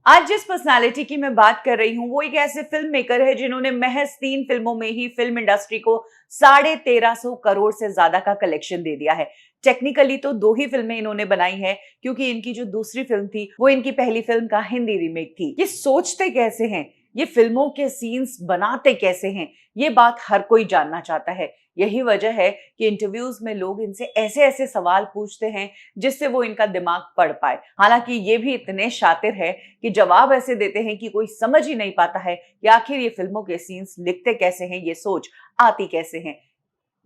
आज जिस पर्सनालिटी की मैं बात कर रही हूं वो एक ऐसे फिल्म मेकर है जिन्होंने महज 3 फिल्मों में ही फिल्म इंडस्ट्री को 1350 करोड़ से ज्यादा का कलेक्शन दे दिया है। टेक्निकली तो 2 ही फिल्में इन्होंने बनाई है क्योंकि इनकी जो दूसरी फिल्म थी वो इनकी पहली फिल्म का हिंदी रीमेक थी। ये सोचते कैसे हैं, ये फिल्मों के सीन्स बनाते कैसे हैं, ये बात हर कोई जानना चाहता है। यही वजह है कि इंटरव्यूज में लोग इनसे ऐसे ऐसे सवाल पूछते हैं जिससे वो इनका दिमाग पढ़ पाए। हालांकि ये भी इतने शातिर है कि जवाब ऐसे देते हैं कि कोई समझ ही नहीं पाता है कि आखिर ये फिल्मों के सीन्स लिखते कैसे हैं, ये सोच आती कैसे हैं।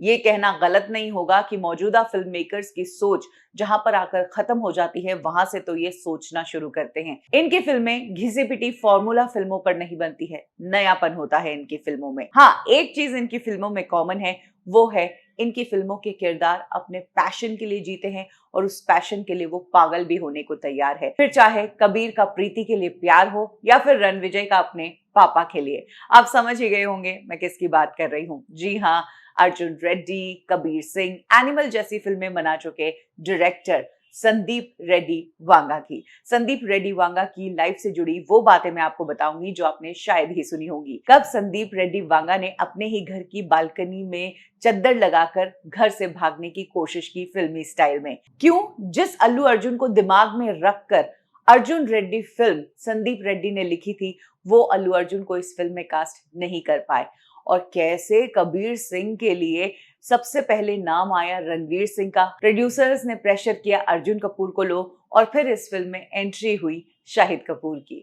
ये कहना गलत नहीं होगा कि मौजूदा फिल्म मेकर्स की सोच जहां पर आकर खत्म हो जाती है, वहां से तो ये सोचना शुरू करते हैं। इनकी फिल्में घिसी पिटी फॉर्मूला फिल्मों पर नहीं बनती है, नयापन होता है इनकी फिल्मों में। हाँ, एक चीज इनकी फिल्मों में कॉमन है, वो है इनकी फिल्मों के किरदार अपने पैशन के लिए जीते हैं और उस पैशन के लिए वो पागल भी होने को तैयार है। फिर चाहे कबीर का प्रीति के लिए प्यार हो या फिर रणविजय का अपने पापा के लिए। आप समझ ही गए होंगे मैं किसकी बात कर रही हूँ। जी हाँ, अर्जुन रेड्डी, कबीर सिंह, एनिमल जैसी फिल्में बना चुके डायरेक्टर संदीप रेड्डी वांगा की। संदीप रेड्डी वांगा की लाइफ से जुड़ी वो बातें मैं आपको बताऊंगी जो आपने शायद ही सुनी होंगी। कब संदीप रेड्डी वांगा ने अपने ही घर की बालकनी में चद्दर लगाकर घर से भागने की कोशिश की फिल्मी स्टाइल में। क्यों? जिस अल्लू अर्जुन को दिमाग में रखकर अर्जुन रेड्डी फिल्म संदीप रेड्डी ने लिखी थी, वो अल्लू अर्जुन को इस फिल्म में कास्ट नहीं कर पाए। और कैसे कबीर सिंह के लिए सबसे पहले नाम आया रणवीर सिंह का। प्रोड्यूसर्स ने प्रेशर किया अर्जुन कपूर को लो और फिर इस फिल्म में एंट्री हुई शाहिद कपूर की।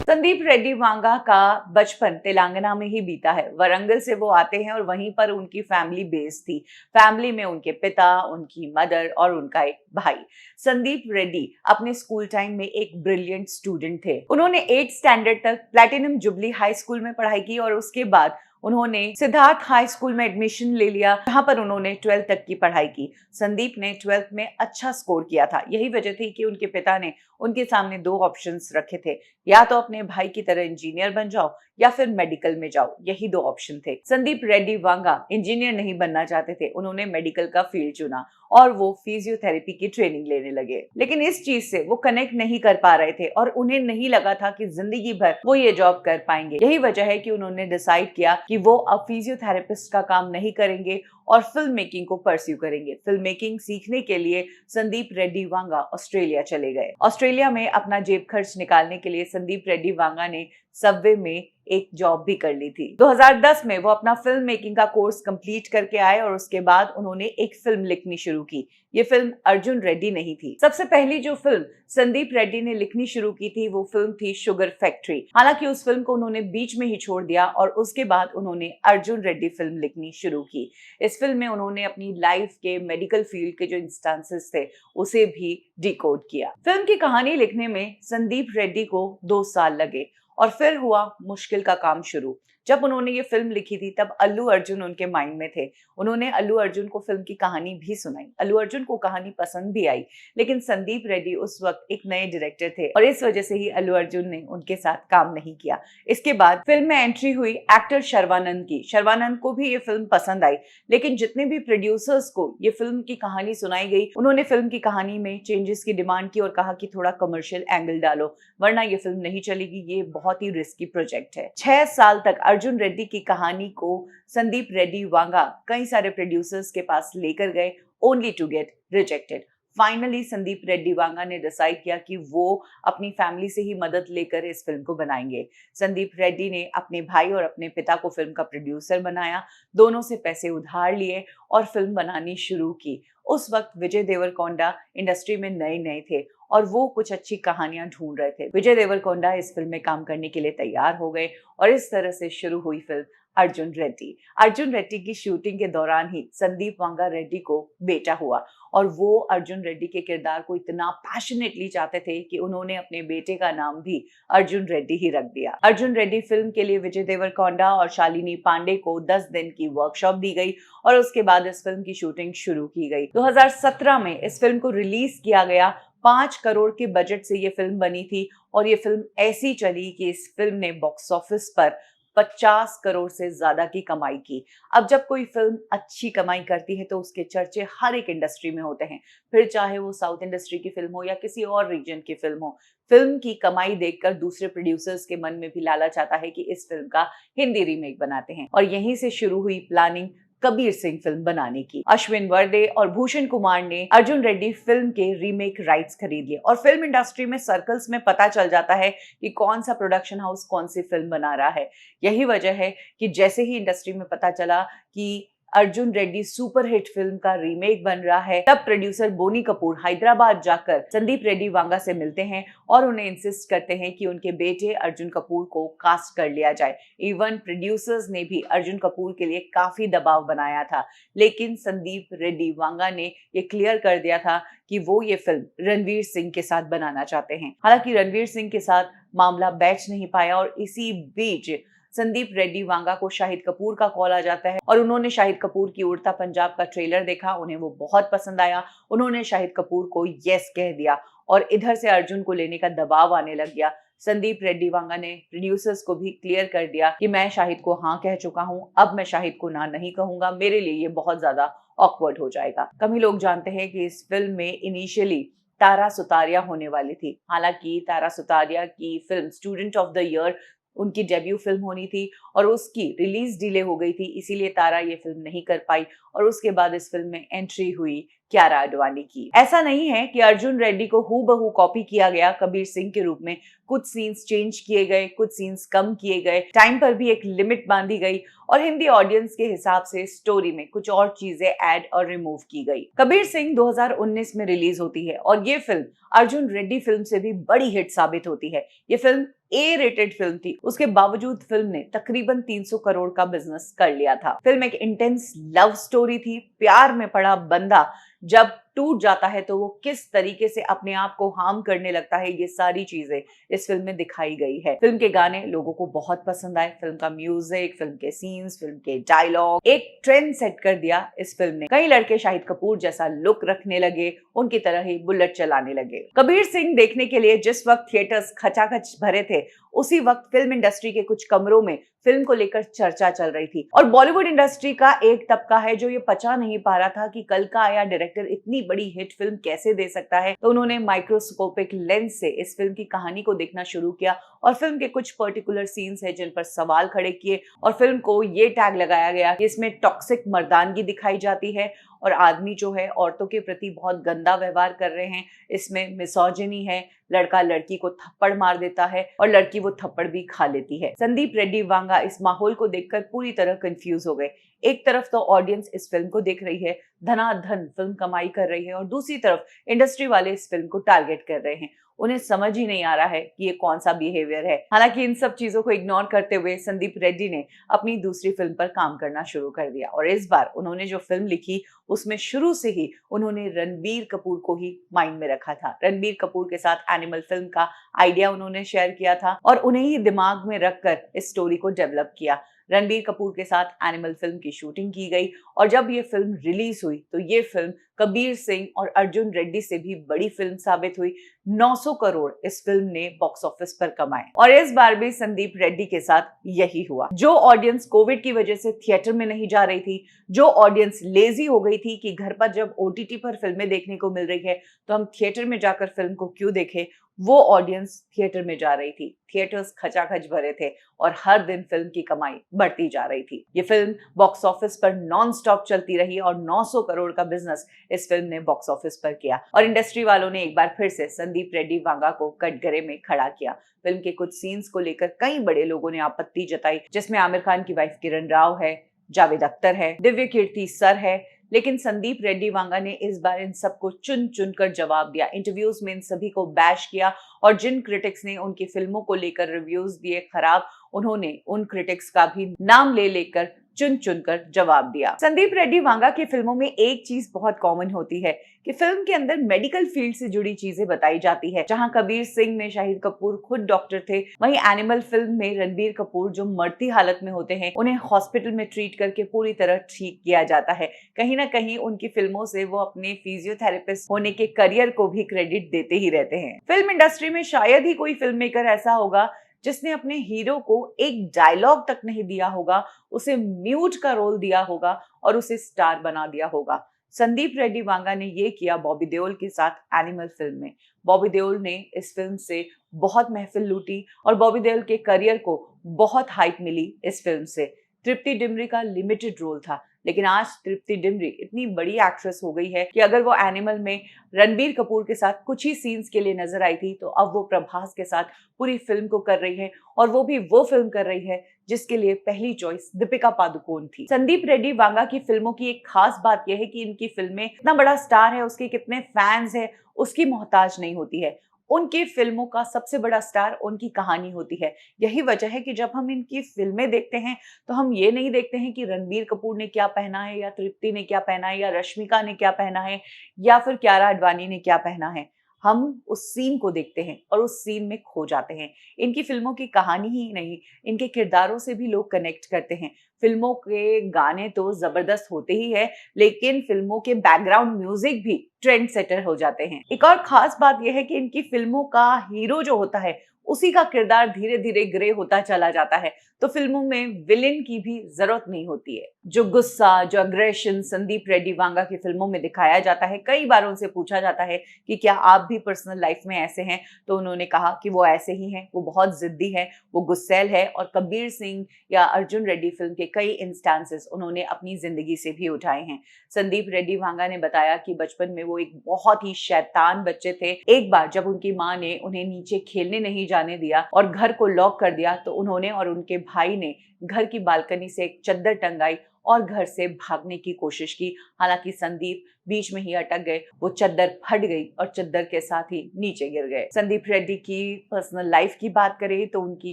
संदीप रेड्डी वांगा का बचपन तेलंगाना में ही बीता है। वरंगल से वो आते हैं और वहीं पर उनकी फैमिली बेस थी। फैमिली में उनके पिता, उनकी मदर और उनका एक भाई। संदीप रेड्डी अपने स्कूल टाइम में एक ब्रिलियंट स्टूडेंट थे। उन्होंने 8th स्टैंडर्ड तक प्लैटिनम जुबली हाई स्कूल में पढ़ाई की और उसके बाद उन्होंने सिद्धार्थ हाई स्कूल में एडमिशन ले लिया, जहां पर उन्होंने 12th तक की पढ़ाई की। संदीप ने 12th में अच्छा स्कोर किया था। यही वजह थी कि उनके पिता ने उनके सामने 2 ऑप्शंस रखे थे, या तो अपने भाई की तरह इंजीनियर बन जाओ या फिर मेडिकल में जाओ। यही 2 ऑप्शन थे। संदीप रेड्डी वांगा इंजीनियर नहीं बनना चाहते थे, उन्होंने मेडिकल का फील्ड चुना और वो फिजियोथेरेपी की ट्रेनिंग लेने लगे। लेकिन इस चीज से वो कनेक्ट नहीं कर पा रहे थे और उन्हें नहीं लगा था कि जिंदगी भर वो ये जॉब कर पाएंगे। यही वजह है कि उन्होंने डिसाइड किया कि वो अब फिजियोथेरेपिस्ट का काम नहीं करेंगे और फिल्म मेकिंग को परस्यू करेंगे। फिल्म मेकिंग सीखने के लिए संदीप रेड्डी वांगा ऑस्ट्रेलिया चले गए। ऑस्ट्रेलिया में अपना जेब खर्च निकालने के लिए संदीप रेड्डी वांगा ने सबवे में एक जॉब भी कर ली थी। 2010 में वो अपना फिल्म मेकिंग का कोर्स कंप्लीट करके आए और उसके बाद उन्होंने एक फिल्म लिखनी शुरू की। ये फिल्म अर्जुन रेड्डी नहीं थी। सबसे पहली जो फिल्म संदीप रेड्डी ने लिखनी शुरू की थी वो फिल्म थी शुगर फैक्ट्री। हालांकि उस फिल्म को उन्होंने बीच में ही छोड़ दिया और उसके बाद उन्होंने अर्जुन रेड्डी फिल्म लिखनी शुरू की। इस फिल्म में उन्होंने अपनी लाइफ के मेडिकल फील्ड के जो इंस्टांसेस थे उसे भी डिकोड किया। फिल्म की कहानी लिखने में संदीप रेड्डी को 2 साल लगे और फिर हुआ मुश्किल का काम शुरू। जब उन्होंने ये फिल्म लिखी थी तब अल्लू अर्जुन उनके माइंड में थे। उन्होंने अल्लू अर्जुन को फिल्म की कहानी भी सुनाई। अल्लू अर्जुन को कहानी पसंद भी आई, लेकिन संदीप रेड्डी उस वक्त एक नए डायरेक्टर थे और इस वजह से ही अल्लू अर्जुन ने उनके साथ काम नहीं किया। इसके बाद फिल्म में एंट्री हुई एक्टर शर्वानंद की। शर्वानंद को भी ये फिल्म पसंद आई, लेकिन जितने भी प्रोड्यूसर्स को ये फिल्म की कहानी सुनाई गई, उन्होंने फिल्म की कहानी में चेंजेस की डिमांड की और कहा कि थोड़ा कमर्शियल एंगल डालो, वरना ये फिल्म नहीं चलेगी, ये बहुत ही रिस्की प्रोजेक्ट है। 6 साल तक अर्जुन रेड्डी की कहानी को संदीप रेड्डी वांगा कई सारे प्रोड्यूसर्स के पास लेकर गए, only to get rejected. Finally Sandeep Reddy Vanga ने डिसाइड किया कि वो अपनी फैमिली से ही मदद लेकर इस फिल्म को बनाएंगे। संदीप रेड्डी ने अपने भाई और अपने पिता को फिल्म का प्रोड्यूसर बनाया, दोनों से पैसे उधार लिए और फिल्म बनानी शुरू की। उस वक्त विजय देवरकोंडा इंडस्ट्री में नए नए थे और वो कुछ अच्छी कहानियां ढूंढ रहे थे। विजय देवरकोंडा इस फिल्म में काम करने के लिए तैयार हो गए और इस तरह से शुरू हुई फिल्म अर्जुन रेड्डी। अर्जुन रेड्डी की शूटिंग के दौरान ही संदीप वांगा रेड्डी को बेटा हुआ और वो अर्जुन रेड्डी के किरदार को इतना पैशनेटली चाहते थे कि उन्होंने अपने बेटे का नाम भी अर्जुन रेड्डी ही रख दिया। अर्जुन रेड्डी फिल्म के लिए विजय देवरकोंडा और शालिनी पांडे को 10 दिन की वर्कशॉप दी गई और उसके बाद इस फिल्म की शूटिंग शुरू की गई। 2017 में इस फिल्म को रिलीज किया गया। 5 करोड़ के बजट से ये फिल्म बनी थी और ये फिल्म ऐसी चली कि इस फिल्म ने बॉक्स ऑफिस पर 50 करोड़ से ज्यादा की कमाई की। अब जब कोई फिल्म अच्छी कमाई करती है तो उसके चर्चे हर एक इंडस्ट्री में होते हैं, फिर चाहे वो साउथ इंडस्ट्री की फिल्म हो या किसी और रीजन की फिल्म हो। फिल्म की कमाई देखकर दूसरे प्रोड्यूसर्स के मन में भी लालच आता है कि इस फिल्म का हिंदी रीमेक बनाते हैं, और यहीं से शुरू हुई प्लानिंग कबीर सिंह फिल्म बनाने की। अश्विन वर्दे और भूषण कुमार ने अर्जुन रेड्डी फिल्म के रीमेक राइट्स खरीद लिए और फिल्म इंडस्ट्री में सर्कल्स में पता चल जाता है कि कौन सा प्रोडक्शन हाउस कौन सी फिल्म बना रहा है। यही वजह है कि जैसे ही इंडस्ट्री में पता चला कि अर्जुन रेड्डी सुपरहिट फिल्म का रीमेक बन रहा है, तब प्रोड्यूसर बोनी कपूर हैदराबाद जाकर संदीप रेड्डी वांगा से मिलते हैं और उन्हें इंसिस्ट करते हैं कि उनके बेटे अर्जुन कपूर को कास्ट कर लिया जाए। इवन प्रोड्यूसर्स ने भी अर्जुन कपूर के लिए काफी दबाव बनाया था, लेकिन संदीप रेड्डी वांगा ने ये क्लियर कर दिया था कि वो ये फिल्म रणवीर सिंह के साथ बनाना चाहते हैं। हालांकि रणवीर सिंह के साथ मामला बैठ नहीं पाया और इसी बीच संदीप रेड्डी वांगा को शाहिद कपूर का कॉल आ जाता है और उन्होंने शाहिद कपूर की उड़ता पंजाब का ट्रेलर देखा, उन्हें वो बहुत पसंद आया। उन्होंने शाहिद कपूर को यस कह दिया और इधर से अर्जुन को लेने का दबाव आने लग गया। संदीप रेड्डी वांगा ने प्रोड्यूसर्स को भी क्लियर कर दिया कि मैं शाहिद को हाँ कह चुका हूँ, अब मैं शाहिद को ना नहीं कहूंगा, मेरे लिए ये बहुत ज्यादा ऑकवर्ड हो जाएगा। कम ही लोग जानते हैं कि इस फिल्म में इनिशियली तारा सुतारिया होने वाली थी। हालांकि तारा सुतारिया की film student of the year उनकी डेब्यू फिल्म होनी थी और उसकी रिलीज डिले हो गई थी, इसीलिए तारा ये फिल्म नहीं कर पाई और उसके बाद इस फिल्म में एंट्री हुई कियारा आडवाणी की। ऐसा नहीं है कि अर्जुन रेड्डी को हूबहू कॉपी किया गया कबीर सिंह के रूप में। कुछ सीन्स चेंज किए गए, कुछ सीन्स कम किए गए, टाइम पर भी एक लिमिट बांधी गई और हिंदी ऑडियंस के हिसाब से स्टोरी में कुछ और चीजें ऐड और रिमूव की गई। कबीर सिंह 2019 में रिलीज होती है और ये फिल्म अर्जुन रेड्डी फिल्म से भी बड़ी हिट साबित होती है। ये फिल्म ए रेटेड फिल्म थी, उसके बावजूद फिल्म ने तकरीबन 300 करोड़ का बिजनेस कर लिया था। फिल्म एक इंटेंस लव स्टोरी थी। प्यार में पड़ा बंदा जब टूट जाता है तो वो किस तरीके से अपने आप को हार्म करने लगता है, ये सारी चीजें इस फिल्म में दिखाई गई है। फिल्म के गाने लोगों को बहुत पसंद आए, फिल्म का म्यूजिक, फिल्म के सीन्स, फिल्म के डायलॉग एक ट्रेंड सेट कर दिया इस फिल्म ने। कई लड़के शाहिद कपूर जैसा लुक रखने लगे, उनकी तरह ही बुलेट चलाने लगे। कबीर सिंह देखने के लिए जिस वक्त थिएटर्स खचाखच भरे थे, उसी वक्त फिल्म इंडस्ट्री के कुछ कमरों में फिल्म को लेकर चर्चा चल रही थी और बॉलीवुड इंडस्ट्री का एक तबका है जो ये पचा नहीं पा रहा था कि कल का आया डायरेक्टर इतनी बड़ी हिट फिल्म कैसे दे सकता है। तो उन्होंने माइक्रोस्कोपिक लेंस से इस फिल्म की कहानी को देखना शुरू किया और फिल्म के कुछ पर्टिकुलर सीन्स है जिन पर सवाल खड़े किए और फिल्म को ये टैग लगाया गया कि इसमें टॉक्सिक मर्दानगी दिखाई जाती है और आदमी जो है औरतों के प्रति बहुत गंदा व्यवहार कर रहे हैं। इसमें मिसोजिनी है, लड़का लड़की को थप्पड़ मार देता है और लड़की वो थप्पड़ भी खा लेती है। संदीप रेड्डी वांगा इस माहौल को देखकर पूरी तरह कंफ्यूज हो गए। एक तरफ तो ऑडियंस इस फिल्म को देख रही है, धनाधन फिल्म कमाई कर रही है, और दूसरी तरफ इंडस्ट्री वाले इस फिल्म को टारगेट कर रहे हैं। उन्हें समझ ही नहीं आ रहा है कि ये कौन सा बिहेवियर है। हालांकि इन सब चीजों को इग्नोर करते हुए संदीप रेड्डी ने अपनी दूसरी फिल्म पर काम करना शुरू कर दिया और इस बार उन्होंने जो फिल्म लिखी उसमें शुरू से ही उन्होंने रणबीर कपूर को ही माइंड में रखा था। रणबीर कपूर के साथ एनिमल फिल्म का आइडिया उन्होंने शेयर किया था और उन्हें ही दिमाग में रखकर इस स्टोरी को डेवलप किया। रणबीर कपूर के साथ एनिमल फिल्म की शूटिंग की गई और जब ये फिल्म रिलीज हुई तो ये फिल्म कबीर सिंह और अर्जुन रेड्डी से भी बड़ी फिल्म साबित हुई। 900 करोड़ इस फिल्म ने बॉक्स ऑफिस पर कमाए और इस बार भी संदीप रेड्डी के साथ यही हुआ। जो ऑडियंस कोविड की वजह से थिएटर में नहीं जा रही थी, जो ऑडियंस लेजी हो गई थी कि घर पर जब ओटीटी पर फिल्में देखने को मिल रही है तो हम थिएटर में जाकर फिल्म को क्यों देखें, वो ऑडियंस थिएटर में जा रही थी। थिएटर्स खचाखच भरे थे और हर दिन फिल्म की कमाई बढ़ती जा रही थी। ये फिल्म बॉक्स ऑफिस पर नॉन स्टॉप चलती रही और 900 करोड़ का बिजनेस इस फिल्म ने बॉक्स ऑफिस पर किया और इंडस्ट्री वालों ने एक बार फिर से संदीप रेड्डी वांगा को कटघरे में खड़ा किया। फिल्म के कुछ सीन्स को लेकर कई बड़े लोगों ने आपत्ति जताई, जिसमें आमिर खान की वाइफ किरण राव है, जावेद अख्तर है, दिव्य कीर्ति सर है, लेकिन संदीप रेड्डी वांगा ने इस बार इन सबको चुन चुन कर जवाब दिया। इंटरव्यूज में इन सभी को बैश किया और जिन क्रिटिक्स ने उनकी फिल्मों को लेकर रिव्यूज दिए खराब, उन्होंने उन क्रिटिक्स का भी नाम ले लेकर चुन चुन कर जवाब दिया। संदीप रेड्डी वांगा की फिल्मों में एक चीज बहुत कॉमन होती है कि फिल्म के अंदर मेडिकल फील्ड से जुड़ी चीजें बताई जाती है। जहां कबीर सिंह में शाहिद कपूर खुद डॉक्टर थे, वहीं एनिमल फिल्म में रणबीर कपूर जो मरती हालत में होते हैं उन्हें हॉस्पिटल में ट्रीट करके पूरी तरह ठीक किया जाता है। कहीं ना कहीं उनकी फिल्मों से वो अपने फिजियोथेरेपिस्ट होने के करियर को भी क्रेडिट देते ही रहते हैं। फिल्म इंडस्ट्री में शायद ही कोई फिल्म मेकर ऐसा होगा जिसने अपने हीरो को एक डायलॉग तक नहीं दिया होगा, उसे म्यूट का रोल दिया होगा और उसे स्टार बना दिया होगा। संदीप रेड्डी वांगा ने ये किया बॉबी देओल के साथ एनिमल फिल्म में। बॉबी देओल ने इस फिल्म से बहुत महफिल लूटी और बॉबी देओल के करियर को बहुत हाइप मिली इस फिल्म से। तृप्ति डिमरी का लिमिटेड रोल था, लेकिन आज तृप्ति डिमरी इतनी बड़ी एक्ट्रेस हो गई है कि अगर वो एनिमल में रणबीर कपूर के साथ कुछ ही सीन्स के लिए नजर आई थी, तो अब वो प्रभास के साथ पूरी फिल्म को कर रही है, और वो भी वो फिल्म कर रही है जिसके लिए पहली चॉइस दीपिका पादुकोण थी। संदीप रेड्डी वांगा की फिल्मों की एक खास बात यह है कि इनकी फिल्में इतना बड़ा स्टार है, उसके कितने फैंस है, उसकी मोहताज नहीं होती है। उनकी फिल्मों का सबसे बड़ा स्टार उनकी कहानी होती है। यही वजह है कि जब हम इनकी फिल्में देखते हैं तो हम ये नहीं देखते हैं कि रणबीर कपूर ने क्या पहना है, या तृप्ति ने क्या पहना है, या रश्मिका ने क्या पहना है, या फिर कियारा आडवाणी ने क्या पहना है। हम उस सीन को देखते हैं और उस सीन में खो जाते हैं। इनकी फिल्मों की कहानी ही नहीं, इनके किरदारों से भी लोग कनेक्ट करते हैं। फिल्मों के गाने तो जबरदस्त होते ही है, लेकिन फिल्मों के बैकग्राउंड म्यूजिक भी ट्रेंड सेटर हो जाते हैं। एक और खास बात यह है कि इनकी फिल्मों का हीरो जो होता है, उसी का किरदार धीरे धीरे ग्रे होता चला जाता है, तो फिल्मों में विलेन की भी जरूरत नहीं होती है। जो गुस्सा, जो अग्रेशन संदीप रेड्डी वांगा की फिल्मों में दिखाया जाता है, कई बार उनसे पूछा जाता है कि क्या आप भी पर्सनल लाइफ में ऐसे हैं, तो उन्होंने कहा कि वो ऐसे ही हैं, वो बहुत जिद्दी है, वो गुस्सैल है, और कबीर सिंह या अर्जुन रेड्डी फिल्म के कई इंस्टांसेस उन्होंने अपनी जिंदगी से भी उठाए हैं। संदीप रेड्डी वांगा ने बताया कि बचपन में वो एक बहुत ही शैतान बच्चे थे। एक बार जब उनकी माँ ने उन्हें नीचे खेलने नहीं जाने दिया और घर को लॉक कर दिया, तो उन्होंने और उनके भाई ने घर की बालकनी से एक चद्दर टंगाई और घर से भागने की कोशिश की। हालांकि संदीप बीच में ही अटक गए, वो चद्दर फट गई और चद्दर के साथ ही नीचे गिर गए। संदीप रेड्डी की पर्सनल लाइफ की बात करें तो उनकी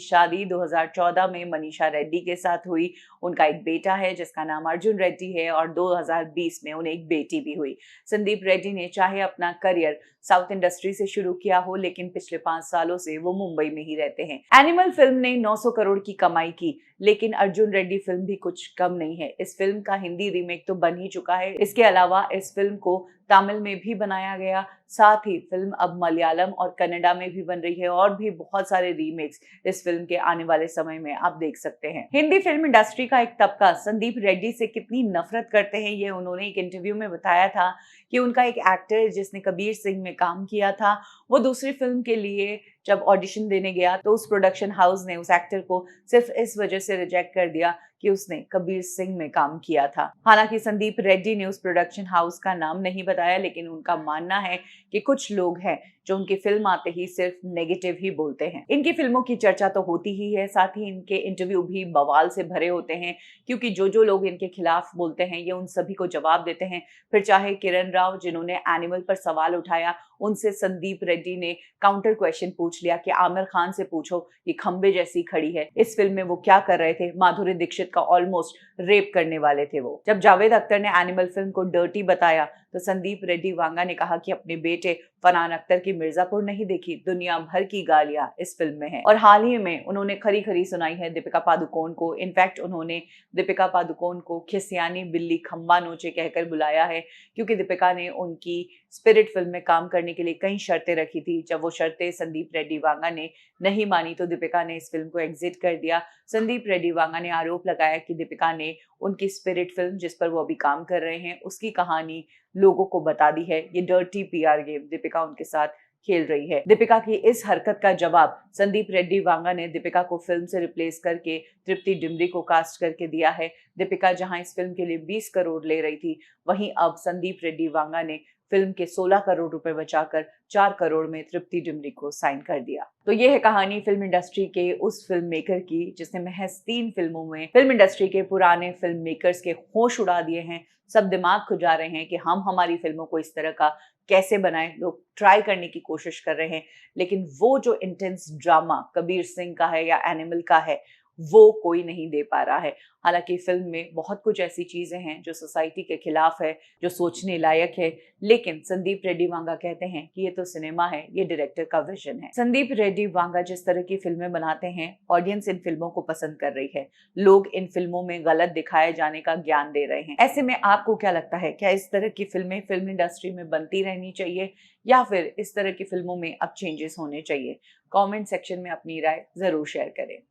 शादी 2014 में मनीषा रेड्डी के साथ हुई। उनका एक बेटा है जिसका नाम अर्जुन रेड्डी है, और 2020 में उन्हें एक बेटी भी हुई। संदीप रेड्डी ने चाहे अपना करियर साउथ इंडस्ट्री से शुरू किया हो, लेकिन पिछले 5 सालों से वो मुंबई में ही रहते हैं। एनिमल फिल्म ने 900 करोड़ की कमाई की, लेकिन अर्जुन रेड्डी फिल्म भी कुछ कम नहीं है। इस फिल्म का हिंदी रीमेक तो बन ही चुका है। इसके अलावा इस फिल्म को तमिल में भी बनाया गया, साथ ही फिल्म अब मलयालम और कन्नड़ा में भी बन रही है, और भी बहुत सारे रीमेक्स इस फिल्म के आने वाले समय में आप देख सकते हैं। हिंदी फिल्म इंडस्ट्री का एक तबका संदीप रेड्डी से कितनी नफरत करते हैं, ये उन्होंने एक इंटरव्यू में बताया था कि उनका एक एक्टर जिसने कबीर सिंह में काम किया था, वो दूसरी फिल्म के लिए जब ऑडिशन देने गया तो उस प्रोडक्शन हाउस ने उस एक्टर को सिर्फ इस वजह से रिजेक्ट कर दिया कि उसने कबीर सिंह में काम किया था। हालांकि संदीप रेड्डी ने उस प्रोडक्शन हाउस का नाम नहीं बताया, लेकिन उनका मानना है कि कुछ लोग हैं जो उनकी फिल्म आते ही सिर्फ नेगेटिव ही बोलते हैं। इनकी फिल्मों की चर्चा तो होती ही है, साथ ही इनके इंटरव्यू भी बवाल से भरे होते हैं, क्योंकि जो लोग इनके खिलाफ बोलते हैं ये उन सभी को जवाब देते हैं। फिर चाहे किरण राव जिन्होंने एनिमल पर सवाल उठाया, उनसे संदीप रेड्डी ने काउंटर क्वेश्चन पूछ लिया कि आमिर खान से पूछो ये खंबे जैसी खड़ी है, इस फिल्म में वो क्या कर रहे थे, माधुरी दीक्षित का ऑलमोस्ट रेप करने वाले थे वो। जब जावेद अख्तर ने एनिमल फिल्म को डर्टी बताया तो संदीप रेड्डी वांगा ने कहा कि अपने बेटे फरहान अख्तर की मिर्जापुर नहीं देखी, दुनिया भर की गालियां इस फिल्म में है। और हाल ही में उन्होंने खरी खरी सुनाई है दीपिका पादुकोण को। इनफैक्ट उन्होंने दीपिका पादुकोण को खिसियानी बिल्ली खंबा नोचे कहकर बुलाया है, क्योंकि दीपिका ने उनकी स्पिरिट फिल्म में काम करने के लिए कई शर्तें रखी थी। जब वो शर्तें संदीप रेड्डी वांगा ने नहीं मानी तो दीपिका ने इस फिल्म को एग्जिट कर दिया। संदीप रेड्डी वांगा ने आरोप लगाया कि दीपिका ने उनकी स्पिरिट फिल्म जिस पर वो अभी काम कर रहे हैं उसकी कहानी लोगों को बता दी है। ये डर्टी पीआर गेम दीपिका उनके साथ खेल रही है। दीपिका की इस हरकत का जवाब संदीप रेड्डी वांगा ने दीपिका को फिल्म से रिप्लेस करके तृप्ति डिमरी को कास्ट करके दिया है। दीपिका जहां इस फिल्म के लिए 20 करोड़ ले रही थी, वहीं अब संदीप रेड्डी वांगा ने फिल्म के 16 करोड़ रुपए बचाकर 4 करोड़ में तृप्ति डिमरी को साइन कर दिया। तो ये है कहानी फिल्म इंडस्ट्री के उस फिल्म मेकर की जिसने महज 3 फिल्मों में फिल्म इंडस्ट्री के पुराने फिल्म मेकर्स के होश उड़ा दिए हैं। सब दिमाग खुजा रहे हैं कि हम हमारी फिल्मों को इस तरह का कैसे बनाएं। लोग ट्राई करने की कोशिश कर रहे हैं, लेकिन वो जो इंटेंस ड्रामा कबीर सिंह का है या एनिमल का है, वो कोई नहीं दे पा रहा है। हालांकि फिल्म में बहुत कुछ ऐसी चीजें हैं जो सोसाइटी के खिलाफ है, जो सोचने लायक है, लेकिन संदीप रेड्डी वांगा कहते हैं कि ये तो सिनेमा है, ये डायरेक्टर का विजन है। संदीप रेड्डी वांगा जिस तरह की फिल्में बनाते हैं, ऑडियंस इन फिल्मों को पसंद कर रही है। लोग इन फिल्मों में गलत दिखाए जाने का ज्ञान दे रहे हैं। ऐसे में आपको क्या लगता है, क्या इस तरह की फिल्में फिल्म इंडस्ट्री में बनती रहनी चाहिए या फिर इस तरह की फिल्मों में अब चेंजेस होने चाहिए? कमेंट सेक्शन में अपनी राय जरूर शेयर करें।